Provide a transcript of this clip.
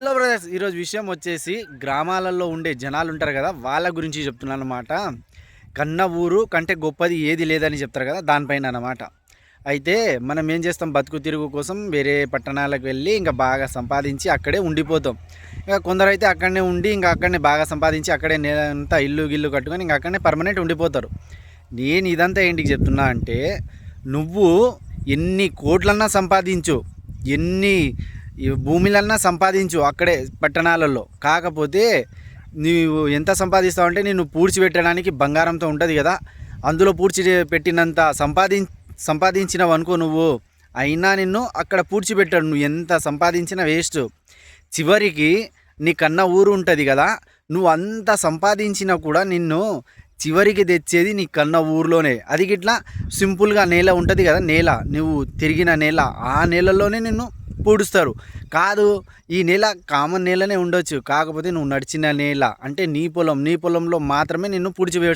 Hello brothers, ఈరోజు విషయం వచ్చేసి గ్రామాలలో ఉండే జనాలు ఉంటారు కదా, వాళ్ళ గురించి చెప్తున్నాను అనమాట. కన్న ఊరు కంటే గొప్పది ఏది లేదని చెప్తారు కదా, దానిపైన అన్నమాట. అయితే మనం ఏం చేస్తాం, బతుకు తిరుగు కోసం వేరే పట్టణాలకు వెళ్ళి ఇంకా బాగా సంపాదించి అక్కడే ఉండిపోతాం. ఇంకా కొందరైతే అక్కడనే ఉండి ఇంకా అక్కడనే బాగా సంపాదించి అక్కడే అంతా ఇల్లు గిల్లు కట్టుకొని ఇంకా అక్కడనే పర్మనెంట్ ఉండిపోతారు. నేను ఇదంతా ఏంటికి చెప్తున్నా అంటే, నువ్వు ఎన్ని కోట్లన్నా సంపాదించు, ఎన్ని ఈ భూమిలన్నా సంపాదించు అక్కడే పట్టణాలలో. కాకపోతే నీవు ఎంత సంపాదిస్తావు అంటే, నేను పూడ్చిపెట్టడానికి బంగారంతో ఉంటుంది కదా, అందులో పెట్టినంత సంపాదించినవు అనుకో నువ్వు, అయినా నిన్ను అక్కడ పూడ్చిపెట్టాడు. నువ్వు ఎంత సంపాదించినా వేస్ట్. చివరికి నీ కన్న ఊరు ఉంటుంది కదా, నువ్వు అంత సంపాదించినా కూడా నిన్ను చివరికి తెచ్చేది నీ కన్న ఊర్లోనే. అది గిట్లా సింపుల్గా నేల ఉంటుంది కదా, నేల నువ్వు తిరిగిన నేల, ఆ నేలలోనే నిన్ను పూడుస్తారు. కాదు, ఈ నేల కామన్ నేలనే ఉండొచ్చు, కాకపోతే నువ్వు నడిచిన నేల అంటే నీ పొలంలో మాత్రమే నిన్ను పూడ్చివేస్తారు.